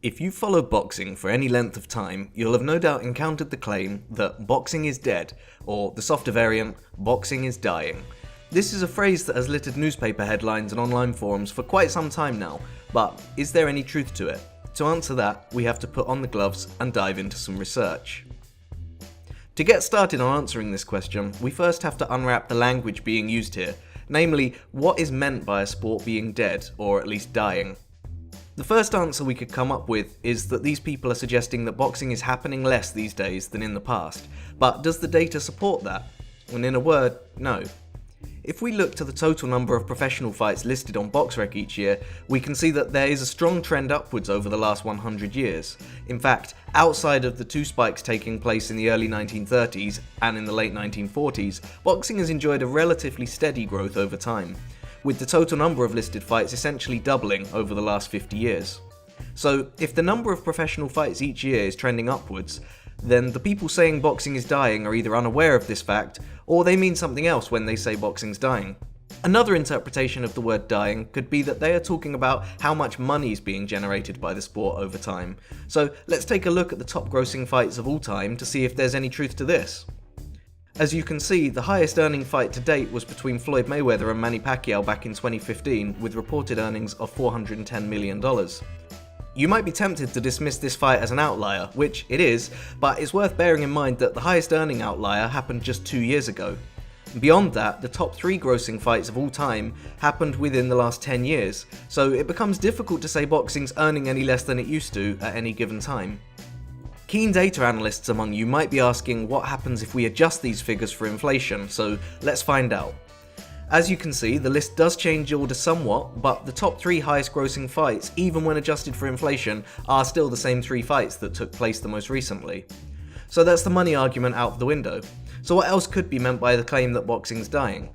If you've followed boxing for any length of time, you'll have no doubt encountered the claim that boxing is dead, or the softer variant, boxing is dying. This is a phrase that has littered newspaper headlines and online forums for quite some time now, but is there any truth to it? To answer that, we have to put on the gloves and dive into some research. To get started on answering this question, we first have to unwrap the language being used here, namely, what is meant by a sport being dead, or at least dying. The first answer we could come up with is that these people are suggesting that boxing is happening less these days than in the past, but does the data support that? And in a word, no. If we look to the total number of professional fights listed on BoxRec each year, we can see that there is a strong trend upwards over the last 100 years. In fact, outside of the two spikes taking place in the early 1930s and in the late 1940s, boxing has enjoyed a relatively steady growth over time, with the total number of listed fights essentially doubling over the last 50 years. So, if the number of professional fights each year is trending upwards, then the people saying boxing is dying are either unaware of this fact, or they mean something else when they say boxing's dying. Another interpretation of the word dying could be that they are talking about how much money is being generated by the sport over time. So let's take a look at the top grossing fights of all time to see if there's any truth to this. As you can see, the highest earning fight to date was between Floyd Mayweather and Manny Pacquiao back in 2015, with reported earnings of $410 million. You might be tempted to dismiss this fight as an outlier, which it is, but it's worth bearing in mind that the highest earning outlier happened just 2 years ago. Beyond that, the top 3 grossing fights of all time happened within the last 10 years, so it becomes difficult to say boxing's earning any less than it used to at any given time. Keen data analysts among you might be asking what happens if we adjust these figures for inflation, so let's find out. As you can see, the list does change order somewhat, but the top 3 highest grossing fights, even when adjusted for inflation, are still the same 3 fights that took place the most recently. So that's the money argument out of the window. So what else could be meant by the claim that boxing's dying?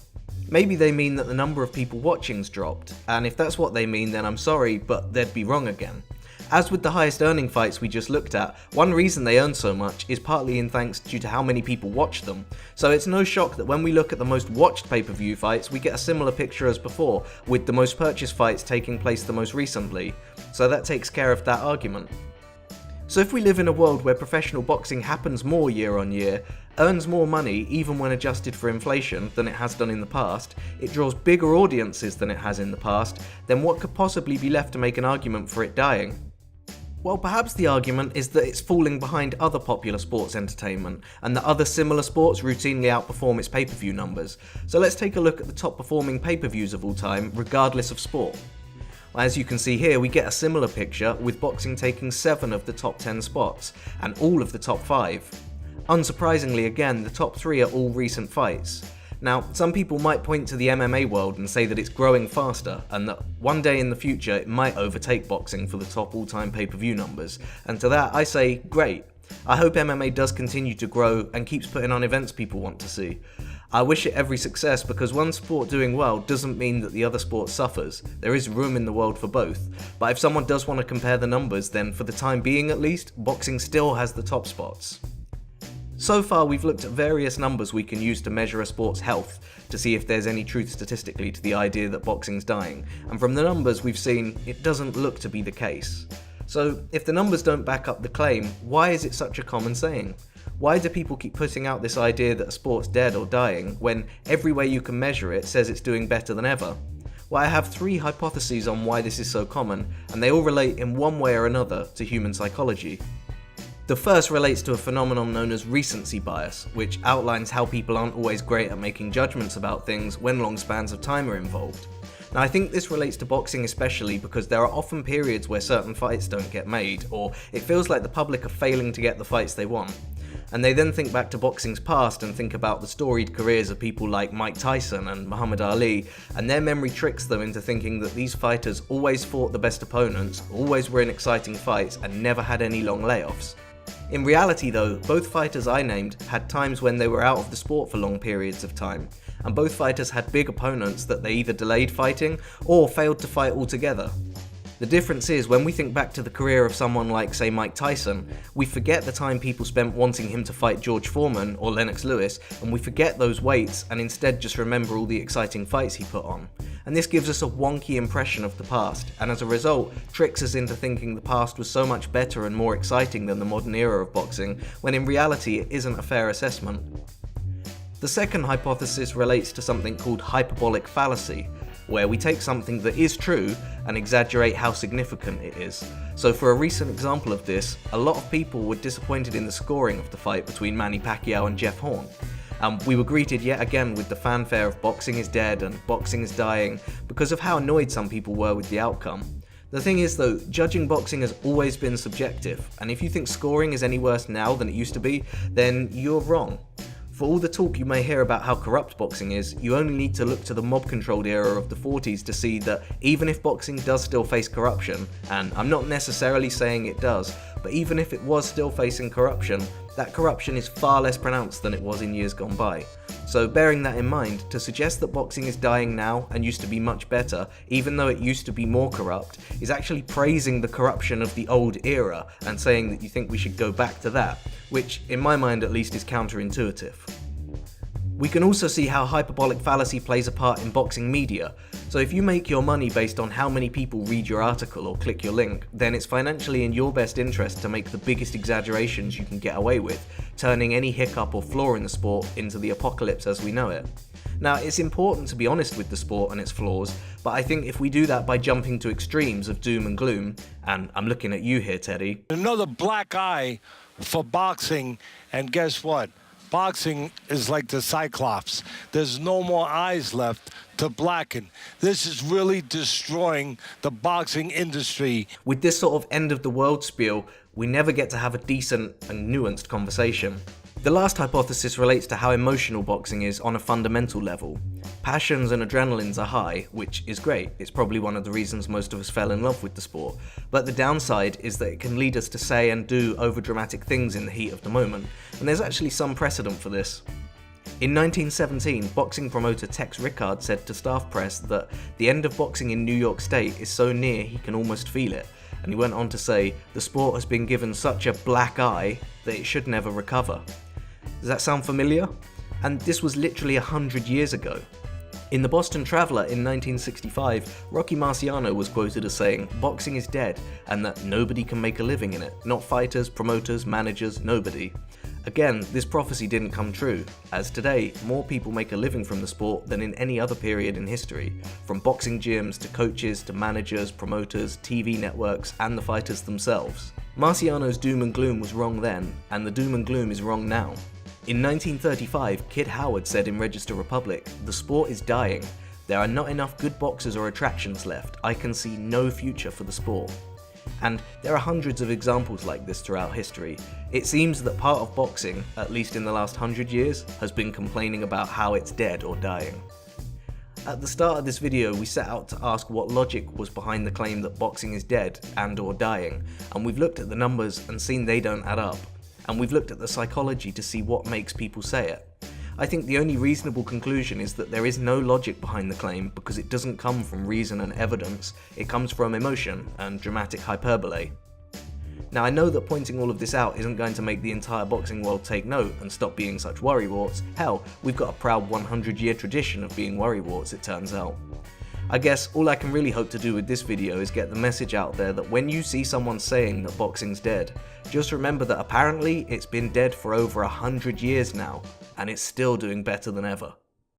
Maybe they mean that the number of people watching's dropped, and if that's what they mean then I'm sorry, but they'd be wrong again. As with the highest earning fights we just looked at, one reason they earn so much is partly in thanks due to how many people watch them. So it's no shock that when we look at the most watched pay-per-view fights, we get a similar picture as before, with the most purchased fights taking place the most recently. So that takes care of that argument. So if we live in a world where professional boxing happens more year on year, earns more money even when adjusted for inflation than it has done in the past, it draws bigger audiences than it has in the past, then what could possibly be left to make an argument for it dying? Well, perhaps the argument is that it's falling behind other popular sports entertainment, and that other similar sports routinely outperform its pay-per-view numbers. So let's take a look at the top performing pay-per-views of all time, regardless of sport. As you can see here, we get a similar picture, with boxing taking 7 of the top 10 spots, and all of the top 5. Unsurprisingly again, the top 3 are all recent fights. Now, some people might point to the MMA world and say that it's growing faster, and that one day in the future it might overtake boxing for the top all-time pay-per-view numbers, and to that I say, great. I hope MMA does continue to grow and keeps putting on events people want to see. I wish it every success, because one sport doing well doesn't mean that the other sport suffers. There is room in the world for both, but if someone does want to compare the numbers, then for the time being at least, boxing still has the top spots. So far we've looked at various numbers we can use to measure a sport's health, to see if there's any truth statistically to the idea that boxing's dying, and from the numbers we've seen, it doesn't look to be the case. So if the numbers don't back up the claim, why is it such a common saying? Why do people keep putting out this idea that a sport's dead or dying, when every way you can measure it says it's doing better than ever? Well, I have 3 hypotheses on why this is so common, and they all relate in one way or another to human psychology. The first relates to a phenomenon known as recency bias, which outlines how people aren't always great at making judgments about things when long spans of time are involved. Now, I think this relates to boxing especially because there are often periods where certain fights don't get made, or it feels like the public are failing to get the fights they want. And they then think back to boxing's past and think about the storied careers of people like Mike Tyson and Muhammad Ali, and their memory tricks them into thinking that these fighters always fought the best opponents, always were in exciting fights, and never had any long layoffs. In reality though, both fighters I named had times when they were out of the sport for long periods of time, and both fighters had big opponents that they either delayed fighting or failed to fight altogether. The difference is, when we think back to the career of someone like, say, Mike Tyson, we forget the time people spent wanting him to fight George Foreman or Lennox Lewis, and we forget those weights and instead just remember all the exciting fights he put on. And this gives us a wonky impression of the past, and as a result, tricks us into thinking the past was so much better and more exciting than the modern era of boxing, when in reality it isn't a fair assessment. The second hypothesis relates to something called hyperbolic fallacy, where we take something that is true and exaggerate how significant it is. So for a recent example of this, a lot of people were disappointed in the scoring of the fight between Manny Pacquiao and Jeff Horn. We were greeted yet again with the fanfare of boxing is dead and boxing is dying because of how annoyed some people were with the outcome. The thing is though, judging boxing has always been subjective, and if you think scoring is any worse now than it used to be, then you're wrong. For all the talk you may hear about how corrupt boxing is, you only need to look to the mob-controlled era of the 40s to see that even if boxing does still face corruption, and I'm not necessarily saying it does, but even if it was still facing corruption, that corruption is far less pronounced than it was in years gone by. So bearing that in mind, to suggest that boxing is dying now and used to be much better, even though it used to be more corrupt, is actually praising the corruption of the old era and saying that you think we should go back to that, which in my mind at least is counterintuitive. We can also see how hyperbolic fallacy plays a part in boxing media. So if you make your money based on how many people read your article or click your link, then it's financially in your best interest to make the biggest exaggerations you can get away with, turning any hiccup or flaw in the sport into the apocalypse as we know it. Now, it's important to be honest with the sport and its flaws, but I think if we do that by jumping to extremes of doom and gloom, and I'm looking at you here, Teddy. Another black eye for boxing, and guess what? Boxing is like the Cyclops. There's no more eyes left to blacken. This is really destroying the boxing industry. With this sort of end of the world spiel, we never get to have a decent and nuanced conversation. The last hypothesis relates to how emotional boxing is on a fundamental level. Passions and adrenalines are high, which is great. It's probably one of the reasons most of us fell in love with the sport. But the downside is that it can lead us to say and do overdramatic things in the heat of the moment, and there's actually some precedent for this. In 1917, boxing promoter Tex Rickard said to staff press that the end of boxing in New York State is so near he can almost feel it, and he went on to say, the sport has been given such a black eye that it should never recover. Does that sound familiar? And this was literally 100 years ago. In the Boston Traveler in 1965, Rocky Marciano was quoted as saying, boxing is dead, and that nobody can make a living in it. Not fighters, promoters, managers, nobody. Again, this prophecy didn't come true, as today, more people make a living from the sport than in any other period in history, from boxing gyms to coaches to managers, promoters, TV networks, and the fighters themselves. Marciano's doom and gloom was wrong then, and the doom and gloom is wrong now. In 1935, Kid Howard said in Register Republic, the sport is dying. There are not enough good boxers or attractions left. I can see no future for the sport. And there are hundreds of examples like this throughout history. It seems that part of boxing, at least in the last 100 years, has been complaining about how it's dead or dying. At the start of this video, we set out to ask what logic was behind the claim that boxing is dead and or dying, and we've looked at the numbers and seen they don't add up. And we've looked at the psychology to see what makes people say it. I think the only reasonable conclusion is that there is no logic behind the claim because it doesn't come from reason and evidence, it comes from emotion and dramatic hyperbole. Now I know that pointing all of this out isn't going to make the entire boxing world take note and stop being such worrywarts. Hell, we've got a proud 100-year tradition of being worrywarts, it turns out. I guess all I can really hope to do with this video is get the message out there that when you see someone saying that boxing's dead, just remember that apparently it's been dead for over 100 years now, and it's still doing better than ever.